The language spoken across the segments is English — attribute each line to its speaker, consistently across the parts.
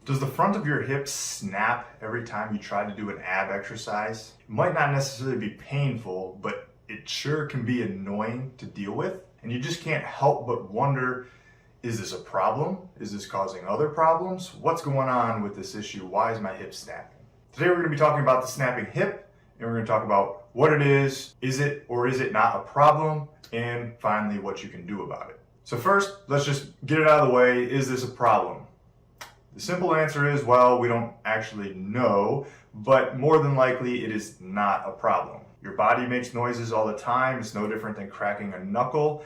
Speaker 1: Does the front of your hip snap every time you try to do an ab exercise? It might not necessarily be painful, but it sure can be annoying to deal with. And you just can't help but wonder, is this a problem? Is this causing other problems? What's going on with this issue? Why is my hip snapping? Today we're going to be talking about the snapping hip, and we're going to talk about what it is it or is it not a problem, and finally what you can do about it. So first, let's just get it out of the way. Is this a problem? The simple answer is, well, we don't actually know, but more than likely it is not a problem. Your body makes noises all the time. It's no different than cracking a knuckle.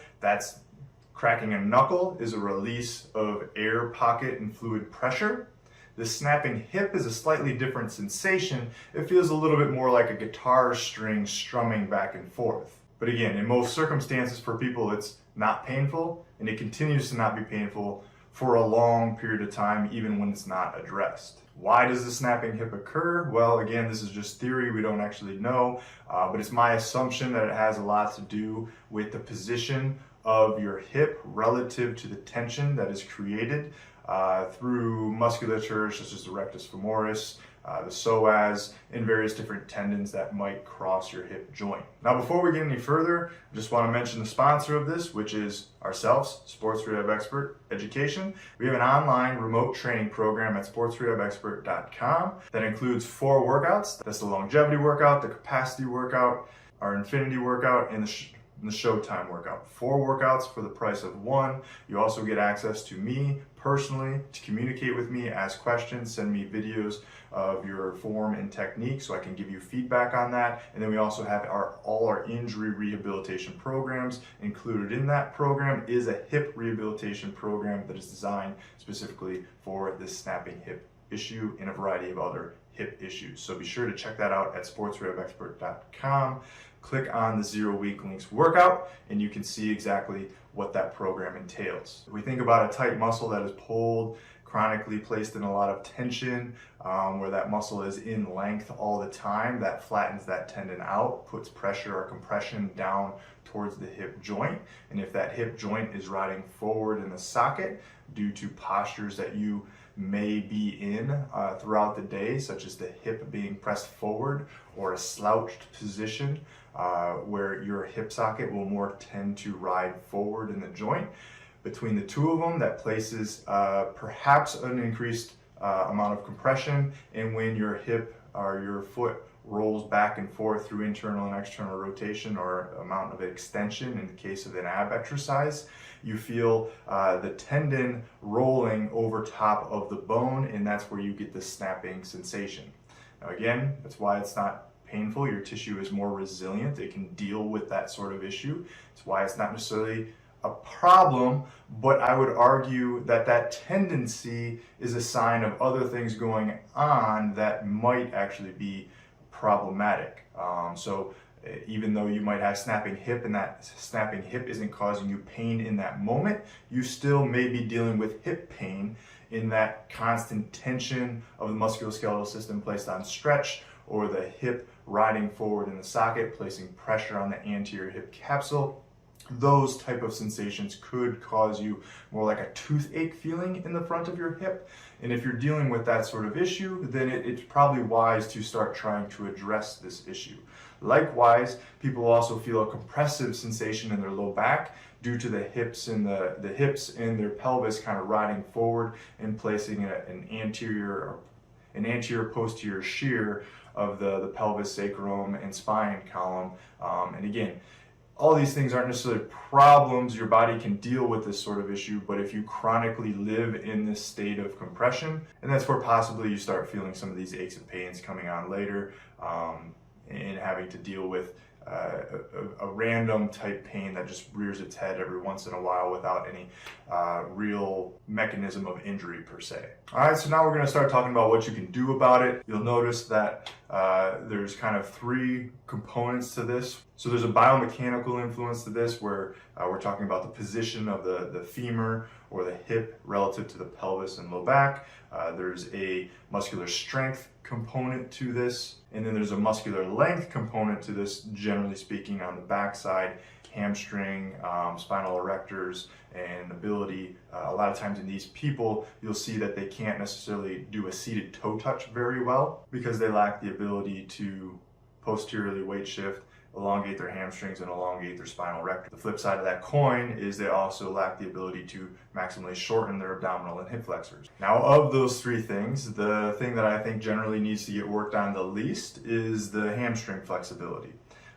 Speaker 1: Cracking a knuckle is a release of air pocket and fluid pressure. The snapping hip is a slightly different sensation. It feels a little bit more like a guitar string strumming back and forth. But again, in most circumstances for people, it's not painful, and it continues to not be painful for a long period of time, even when it's not addressed. Why does the snapping hip occur? Well, again, this is just theory. We don't actually know, but it's my assumption that it has a lot to do with the position of your hip relative to the tension that is created through musculature such as the rectus femoris, the psoas, and various different tendons that might cross your hip joint. Now, before we get any further, I just want to mention the sponsor of this, which is ourselves, Sports Rehab Expert Education. We have an online remote training program at sportsrehabexpert.com that includes 4 workouts. That's the longevity workout, the capacity workout, our infinity workout, and the Showtime workout. 4 workouts for the price of 1. You also get access to me personally to communicate with me, ask questions, send me videos of your form and technique so I can give you feedback on that. And then we also have all our injury rehabilitation programs. Included in that program is a hip rehabilitation program that is designed specifically for this snapping hip issue and a variety of other hip issues. So be sure to check that out at sportsrehabexpert.com. Click on the 0-week links workout and you can see exactly what that program entails. If we think about a tight muscle that is pulled, chronically placed in a lot of tension, where that muscle is in length all the time, that flattens that tendon out, puts pressure or compression down towards the hip joint. And if that hip joint is riding forward in the socket due to postures that you may be in throughout the day, such as the hip being pressed forward or a slouched position where your hip socket will more tend to ride forward in the joint. Between the two of them, that places perhaps an increased amount of compression, and when your hip or your foot rolls back and forth through internal and external rotation or amount of extension in the case of an ab exercise, you feel the tendon rolling over top of the bone, and that's where you get the snapping sensation. Now again, that's why it's not painful. Your tissue is more resilient. It can deal with that sort of issue. It's why it's not necessarily a problem, but I would argue that that tendency is a sign of other things going on that might actually be problematic. So even though you might have snapping hip and that snapping hip isn't causing you pain in that moment, you still may be dealing with hip pain in that constant tension of the musculoskeletal system placed on stretch, or the hip riding forward in the socket, placing pressure on the anterior hip capsule. Those type of sensations could cause you more like a toothache feeling in the front of your hip. And if you're dealing with that sort of issue, then it's probably wise to start trying to address this issue. Likewise, people also feel a compressive sensation in their low back due to the hips and their pelvis kind of riding forward and placing an anterior posterior shear of the pelvis, sacrum, and spine column. And again, all these things aren't necessarily problems. Your body can deal with this sort of issue, but if you chronically live in this state of compression, and that's where possibly you start feeling some of these aches and pains coming on later, and having to deal with a random type pain that just rears its head every once in a while without any real mechanism of injury per se. All right, so now we're going to start talking about what you can do about it. You'll notice that there's kind of 3 components to this. So there's a biomechanical influence to this, where we're talking about the position of the femur or the hip relative to the pelvis and low back. There's a muscular strength component to this, and then there's a muscular length component to this, generally speaking, on the back side, hamstring, spinal erectors, and ability. A lot of times in these people, you'll see that they can't necessarily do a seated toe touch very well because they lack the ability to posteriorly weight shift, elongate their hamstrings, and elongate their spinal erector. The flip side of that coin is they also lack the ability to maximally shorten their abdominal and hip flexors. Now, of those three things, the thing that I think generally needs to get worked on the least is the hamstring flexibility.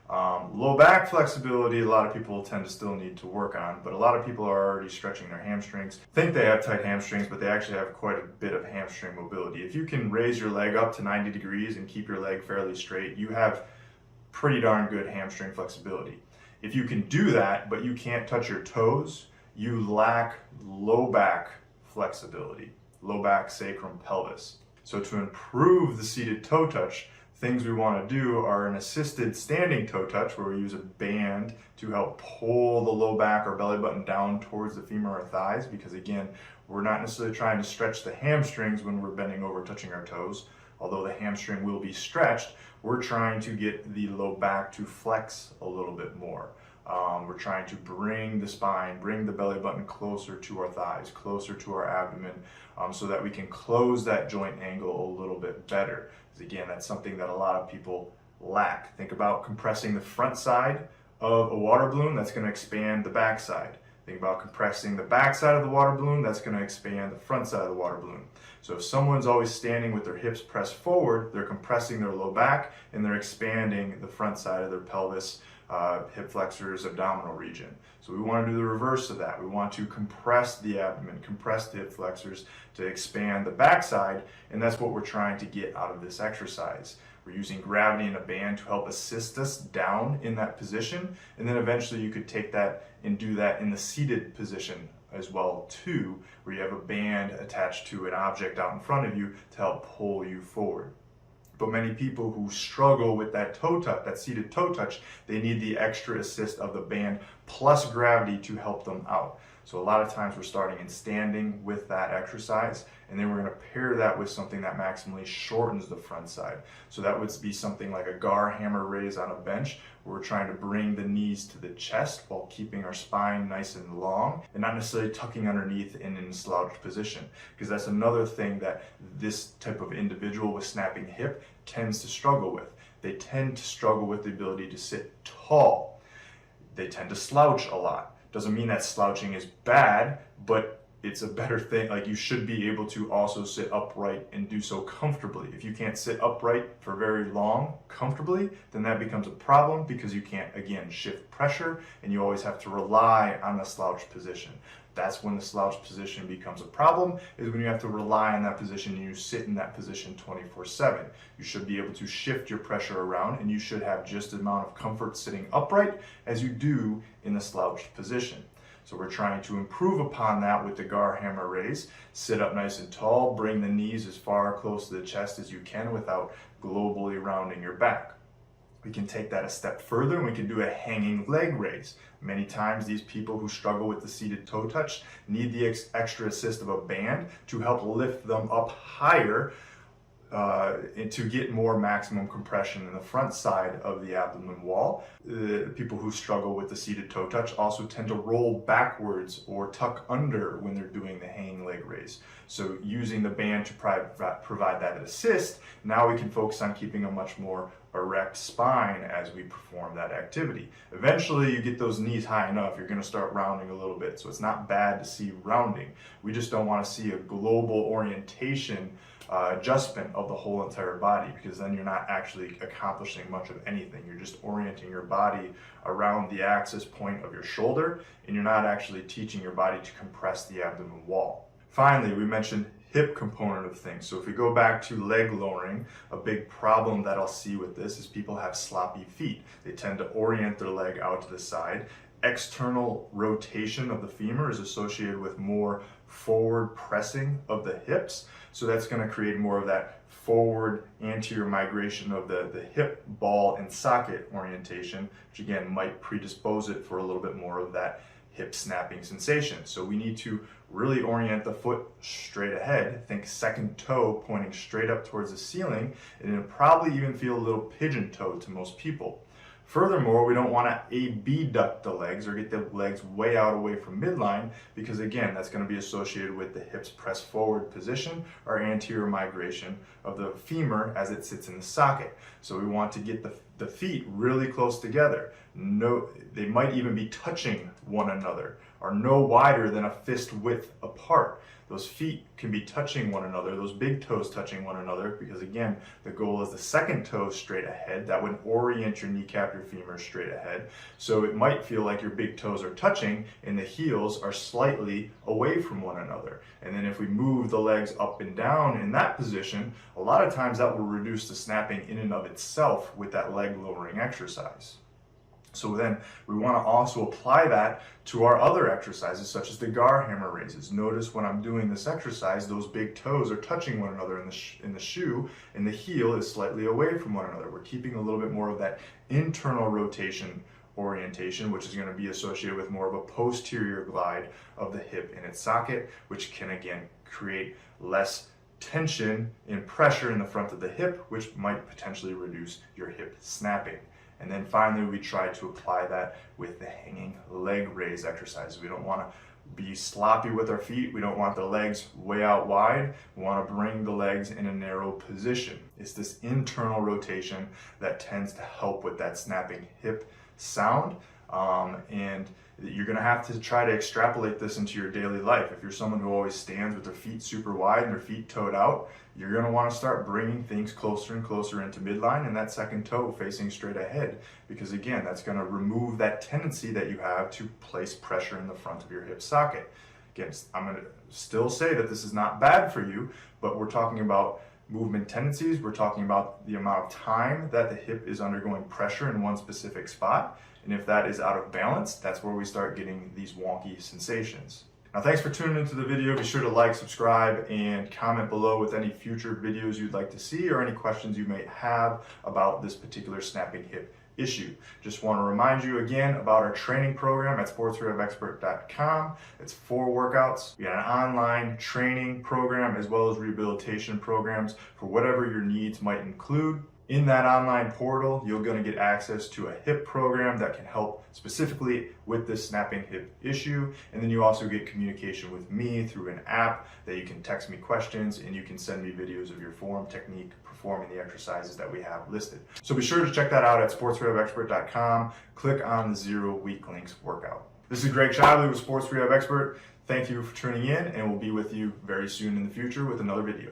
Speaker 1: Low back flexibility, a lot of people tend to still need to work on, but a lot of people are already stretching their hamstrings, think they have tight hamstrings, but they actually have quite a bit of hamstring mobility. If you can raise your leg up to 90 degrees and keep your leg fairly straight, you have pretty darn good hamstring flexibility. If you can do that, but you can't touch your toes, you lack low back flexibility, low back, sacrum, pelvis. So to improve the seated toe touch, things we want to do are an assisted standing toe touch where we use a band to help pull the low back or belly button down towards the femur or thighs, because again, we're not necessarily trying to stretch the hamstrings when we're bending over touching our toes. Although the hamstring will be stretched, we're trying to get the low back to flex a little bit more. We're trying to bring the spine, bring the belly button closer to our thighs, closer to our abdomen, so that we can close that joint angle a little bit better. Because again, that's something that a lot of people lack. Think about compressing the front side of a water balloon, that's going to expand the back side. Think about compressing the back side of the water balloon, that's going to expand the front side of the water balloon. So if someone's always standing with their hips pressed forward, they're compressing their low back and they're expanding the front side of their pelvis, hip flexors, abdominal region. So we want to do the reverse of that. We want to compress the abdomen, compress the hip flexors to expand the backside, and that's what we're trying to get out of this exercise. We're using gravity and a band to help assist us down in that position, and then eventually you could take that and do that in the seated position as well too, where you have a band attached to an object out in front of you to help pull you forward. But many people who struggle with that toe touch, that seated toe touch, they need the extra assist of the band plus gravity to help them out. So a lot of times we're starting in standing with that exercise, and then we're going to pair that with something that maximally shortens the front side. So that would be something like a 𝐸 hammer raise on a bench, where we're trying to bring the knees to the chest while keeping our spine nice and long, and not necessarily tucking underneath in a slouched position. Because that's another thing that this type of individual with snapping hip tends to struggle with. They tend to struggle with the ability to sit tall. They tend to slouch a lot. Doesn't mean that slouching is bad, but it's a better thing. Like, you should be able to also sit upright and do so comfortably. If you can't sit upright for very long comfortably, then that becomes a problem, because you can't, again, shift pressure, and you always have to rely on the slouched position. That's when the slouched position becomes a problem, is when you have to rely on that position and you sit in that position 24/7. You should be able to shift your pressure around, and you should have just the amount of comfort sitting upright as you do in the slouched position. So we're trying to improve upon that with the 𝐸 hammer raise. Sit up nice and tall, bring the knees as far close to the chest as you can without globally rounding your back. We can take that a step further, and we can do a hanging leg raise. Many times these people who struggle with the seated toe touch need the extra assist of a band to help lift them up higher, and to get more maximum compression in the front side of the abdomen wall. People who struggle with the seated toe touch also tend to roll backwards or tuck under when they're doing the hanging leg raise. So using the band to provide that assist, now we can focus on keeping a much more erect spine as we perform that activity. Eventually you get those knees high enough, you're going to start rounding a little bit. So it's not bad to see rounding. We just don't want to see a global orientation adjustment of the whole entire body, because then you're not actually accomplishing much of anything. You're just orienting your body around the axis point of your shoulder, and you're not actually teaching your body to compress the abdomen wall. Finally, we mentioned hip component of things. So if we go back to leg lowering, a big problem that I'll see with this is people have sloppy feet. They tend to orient their leg out to the side. External rotation of the femur is associated with more forward pressing of the hips. So that's going to create more of that forward anterior migration of the hip ball and socket orientation, which again might predispose it for a little bit more of that hip snapping sensation. So we need to really orient the foot straight ahead. Think second toe pointing straight up towards the ceiling, and it'll probably even feel a little pigeon-toed to most people. Furthermore, we don't want to abduct the legs or get the legs way out away from midline, because again, that's going to be associated with the hips press forward position or anterior migration of the femur as it sits in the socket. So we want to get the feet really close together. No, they might even be touching one another, or no wider than a fist width apart. Those feet can be touching one another, those big toes touching one another, because again, the goal is the second toe straight ahead. That would orient your kneecap, your femur straight ahead. So it might feel like your big toes are touching and the heels are slightly away from one another. And then if we move the legs up and down in that position, a lot of times that will reduce the snapping in and of itself with that leg lowering exercise. So then we want to also apply that to our other exercises, such as the 𝐾𝐝𝐫𝐤𝐻 raises. Notice when I'm doing this exercise, those big toes are touching one another in the shoe, and the heel is slightly away from one another. We're keeping a little bit more of that internal rotation orientation, which is going to be associated with more of a posterior glide of the hip in its socket, which can again create less tension and pressure in the front of the hip, which might potentially reduce your hip snapping. And then finally, we try to apply that with the hanging leg raise exercise. We don't want to be sloppy with our feet. We don't want the legs way out wide. We want to bring the legs in a narrow position. It's this internal rotation that tends to help with that snapping hip sound. And you're going to have to try to extrapolate this into your daily life. If you're someone who always stands with their feet super wide and their feet toed out, you're going to want to start bringing things closer and closer into midline and that second toe facing straight ahead, because again, that's going to remove that tendency that you have to place pressure in the front of your hip socket. Again, I'm going to still say that this is not bad for you, but we're talking about movement tendencies. We're talking about the amount of time that the hip is undergoing pressure in one specific spot. And if that is out of balance, that's where we start getting these wonky sensations. Now, thanks for tuning into the video. Be sure to like, subscribe, and comment below with any future videos you'd like to see or any questions you may have about this particular snapping hip issue. Just want to remind you again about our training program at sportsrehabexpert.com. It's 4 workouts. We got an online training program as well as rehabilitation programs for whatever your needs might include. In that online portal, you're going to get access to a hip program that can help specifically with this snapping hip issue. And then you also get communication with me through an app that you can text me questions and you can send me videos of your form, technique, performing the exercises that we have listed. So be sure to check that out at sportsrehabexpert.com. Click on the 0 weak links workout. This is Greg Schaible with Sports Rehab Expert. Thank you for tuning in, and we'll be with you very soon in the future with another video.